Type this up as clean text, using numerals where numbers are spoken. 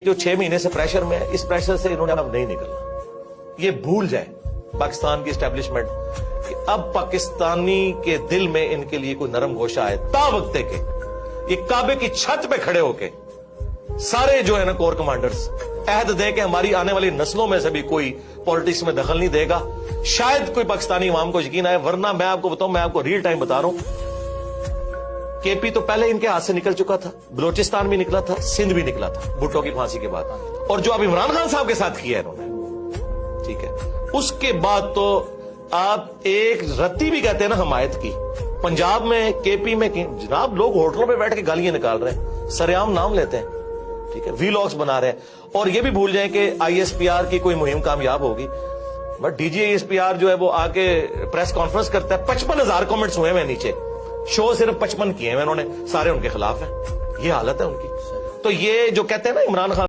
جو 6 مہینے سے پریشر میں ہے، اس پریشر سے انہوں نے اب نہیں نکلنا. یہ بھول جائیں پاکستان کی اسٹیبلشمنٹ کہ اب پاکستانی کے دل میں ان کے لیے کوئی نرم گوشہ ہے. تا وقت کے یہ کعبے کی چھت پہ کھڑے ہو کے سارے جو ہے نا کور کمانڈرز عہد دے کہ ہماری آنے والی نسلوں میں سے بھی کوئی پالیٹکس میں دخل نہیں دے گا. شاید کوئی پاکستانی عوام کو یقین آئے، ورنہ میں آپ کو بتاؤں، میں آپ کو ریل ٹائم بتا رہا ہوں، کے پی تو پہلے ان کے ہاتھ سے نکل چکا تھا، بلوچستان بھی نکلا تھا، سندھ بھی نکلا تھا بھٹو کی پھانسی کے بعد. اور جو اب عمران خان صاحب کے ساتھ کیا ہے انہوں نے، ٹھیک ہے، اس کے بعد تو آپ ایک رتی بھی کہتے ہیں نا حمایت کی. پنجاب میں، کے پی میں جناب لوگ ہوٹلوں پہ بیٹھ کے گالیاں نکال رہے ہیں، سرعام نام لیتے ہیں، ٹھیک ہے، وی لاگس بنا رہے ہیں. اور یہ بھی بھول جائیں کہ آئی ایس پی آر کی کوئی مہم کامیاب ہوگی، but D G I S P R جو ہے وہ آ کے پریس کانفرنس کرتا ہے، 55,000 کامنٹس ہوئے ہیں نیچے، شو صرف 55 کیے ہیں انہوں نے، سارے ان کے خلاف ہیں. یہ حالت ہے ان کی. تو یہ جو کہتے ہیں نا عمران خان